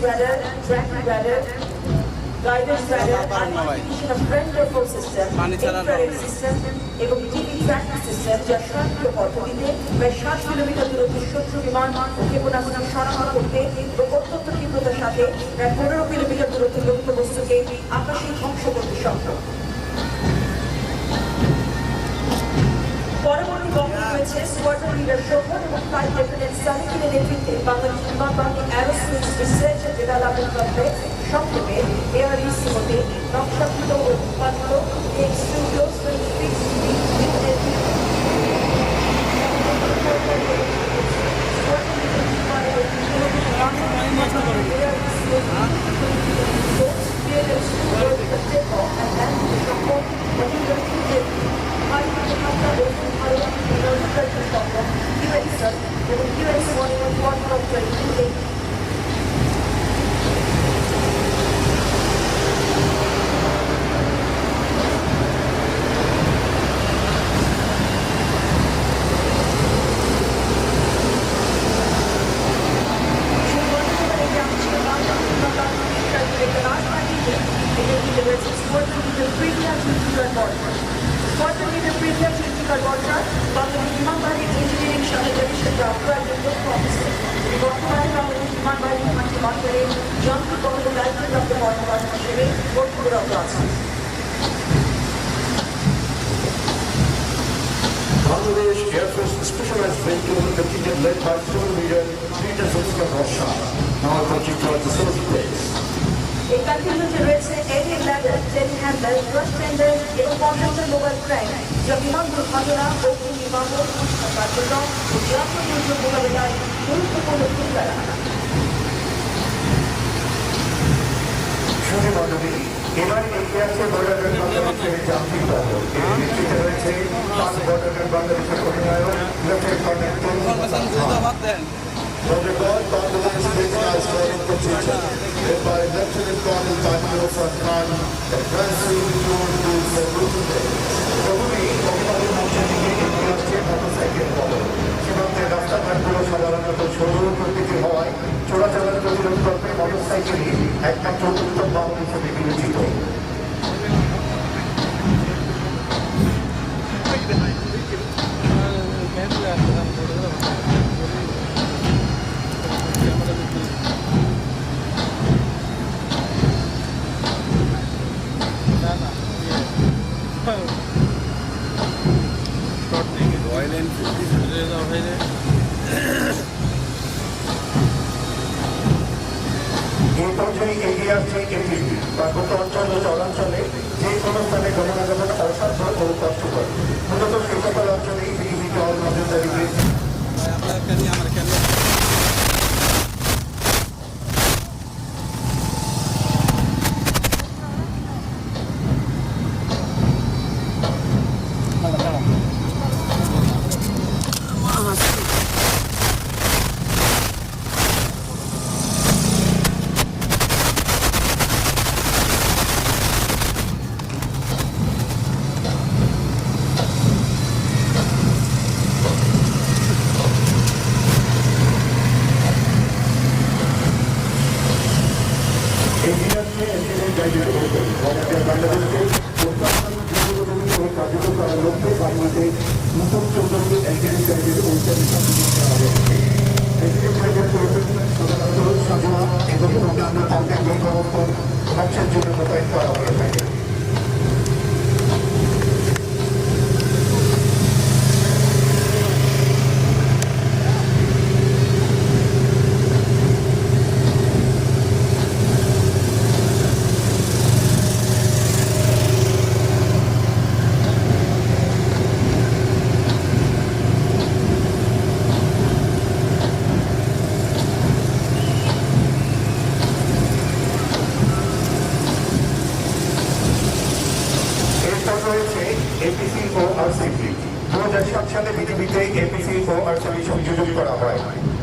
radar, tracking radar, guidance radar, identification of friend control system, infrared system এবং TV tracking system যা স্বয়ংক্রিয় পদ্ধতিতে প্রায় 60 কিলোমিটার দূরত্বে শত্রু বিমান ও ক্ষেপণাস্ত্র সনাক্ত করতে এবং অত্যন্ত তীব্রতার সাথে প্রায় 15 কিলোমিটার দূরত্বে লক্ষ্যবস্তুকে আকাশে ধ্বংস করতে সক্ষম। পরবর্তী বক্তব্য রয়েছে স্কোয়াড্রন লিডার শোভন এবং ফ্লাইট লেফটেন্যান্ট সালিকিনের নেতৃত্বে বাংলাদেশ বিমান বাহিনী aerospace research and development complex সংক্ষেপে এআরইসিওতে নকশাকৃত ও উৎপাদিত Bangladesh Air Force Specialized Vehicle contingent led by Civil Leader Peter Zulfikar Rosha now approaching towards the service place. এই কন্টিনজেন্টে রয়েছে air ladder, telehandler, crash tender এবং 50 মোবাইল ক্রাইম যা বিমান দুর্ঘটনা, অগ্নি নির্বাহ, কার্যক্রম ও জাতীয় দুর্যোগ মোকাবিলায় গুরুত্বপূর্ণ ভূমিকা রাখে। শুধু মানবী এবার এগিয়ে আছে বর্ডার বাংলাদেশের যান্ত্রিক দল এর নেতৃত্বে রয়েছে পাঁচ বর্ডার বাংলাদেশের অধিনায়ক lieutenant colonel Bangladesh Specialized Vehicle Contingent led by Lieutenant Colonel Tahir Hossain Khan advancing toward the salute day. প্রথমেই অভিবাদন মঞ্চ থেকে এগিয়ে আসছে মোটরসাইকেল দল। সীমান্তের রাস্তাঘাটগুলো সাধারণত সরু প্রকৃতির হওয়ায় চোরাচালান প্রতিরোধ করতে মোটরসাইকেলই একমাত্র উত্তম বাহন হিসেবে বিবেচিত। এই পর্যায়ে এগিয়ে আসছে এটিভি পার্বত্য অঞ্চল ও চরাঞ্চলে যে কোনো স্থানে গমনাগমন অসাধ্য ও কষ্টকর। মূলত সেই সকল অঞ্চলেই এটিভি দল নজরদারি রয়েছে।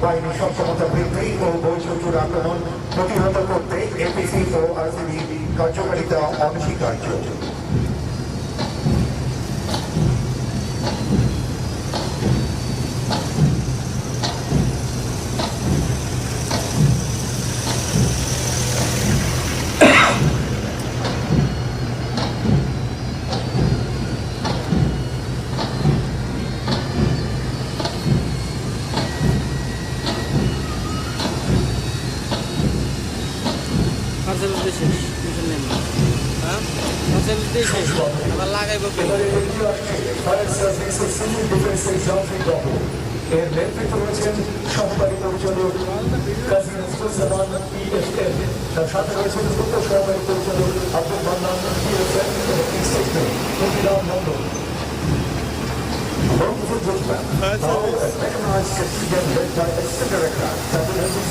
বাহিনীর সক্ষমতা বৃদ্ধি ও বহিঃশত্রুর আক্রমণ প্রতিহত করতে এপিসি ও আরসিবি কার্যকারিতা অনস্বীকার্য। পার্সেল শেষ টেনশন নেন না হ্যাঁ পার্সেল শেষ আবার লাগাইব এবারে এগিয়ে আসছে ফায়ার সার্ভিসের সিভিল ডিফেন্সের যান্ত্রিক দপ্তর। এর নেতৃত্বে রয়েছেন সহকারী পরিচালক কাজী নজরুজ্জামান PFM। তার সাথে রয়েছেন উপ সহকারী পরিচালক আব্দুল মান্নান PFM এবং inspector Motilal Mondal. Ladies and gentlemen, now a mechanized contingent led by Assistant Director Captain Nuzul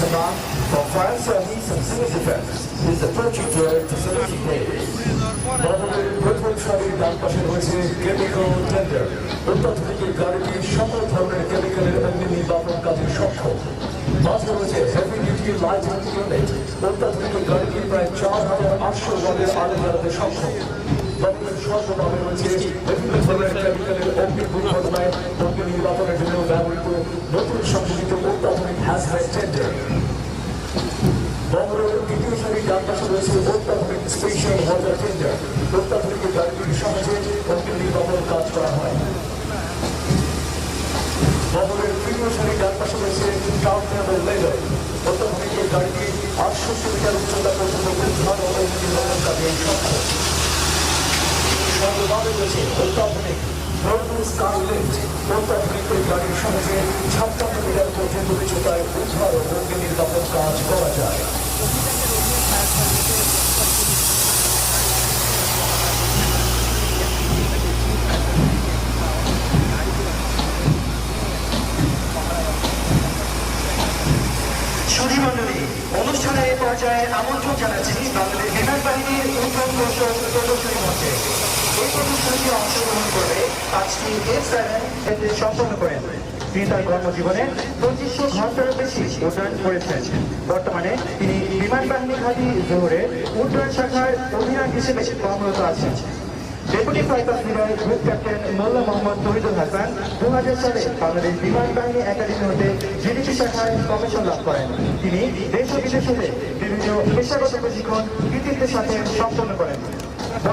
from Fire Service and Civil Defense is approaching to a facility day. বদলের প্রথম সারির ডান পাশে রয়েছে কেমিক্যাল টেন্ডার। অত্যাধুনিক গাড়িটি সকল ধরনের কেমিক্যালের অগ্নি নির্বাপন কাজে সক্ষম। মাঝে রয়েছে হেভি ডিউটি লাইট ইউনিট। অত্যাধুনিক গাড়িটি প্রায় 4800 ওয়াটের আলো জ্বালাতে সক্ষম। বদলের সর্বনামে রয়েছে বিভিন্ন ধরনের কেমিক্যালের অগ্নি দুর্ঘটনায় অগ্নি নির্বাপনের জন্য ব্যবহৃত নতুন সংযোজিত অত্যাধুনিক হ্যাজম্যাট টেন্ডার। বন্দরের দ্বিতীয় সারির ডান পাশে রয়েছে অত্যাধুনিক স্পেশাল ওয়াটার টেন্ডার। অত্যাধুনিক গাড়িটির সাহায্যে অগ্নি নির্বাপন কাজ করা হয়। বন্দরের তৃতীয় সারির ডান পাশে রয়েছে টার্মিনাল লেভেল। অত্যাধুনিক গাড়িটি 800 মিটার উচ্চতা পর্যন্ত উদ্ধার ও অগ্নি নির্বাপন কাজে সক্ষম। সর্বভাবে রয়েছে অত্যাধুনিক স্কাই লিফট। অত্যাধুনিক গাড়ির সাহায্যে 56 মিটার পর্যন্ত উচ্চতায় উদ্ধার ও অগ্নি নির্বাপন কাজ করা যায়। সুধীমণ্ডলী, অনুষ্ঠানের পর্যায়ে আমন্ত্রণ জানাচ্ছি বাংলাদেশ বিমান বাহিনীর উদ্যোগ কৌশল প্রদর্শনী মঞ্চে। এই প্রদর্শনীতে অংশগ্রহণ করে 5টি F7 সম্পন্ন করেন। তিনি তার কর্মজীবনে 2500 ঘন্টার বেশি উড্ডয়ন করেছেন। বর্তমানে তিনি বিমান বাহিনী ঘাঁটি জোহরে উড্ডয়ন শাখার অধিনায়ক হিসেবে কর্মরত আছেন। Deputy flight officer group captain Molla Mohammad Tohidul Hasan 2000 সালে বাংলাদেশ বিমান বাহিনী একাডেমি হতে জিডিপি শাখায় কমিশন লাভ করেন। তিনি দেশ ও বিদেশে বিভিন্ন পেশাগত প্রশিক্ষণ কৃতিত্বের সাথে সম্পন্ন করেন।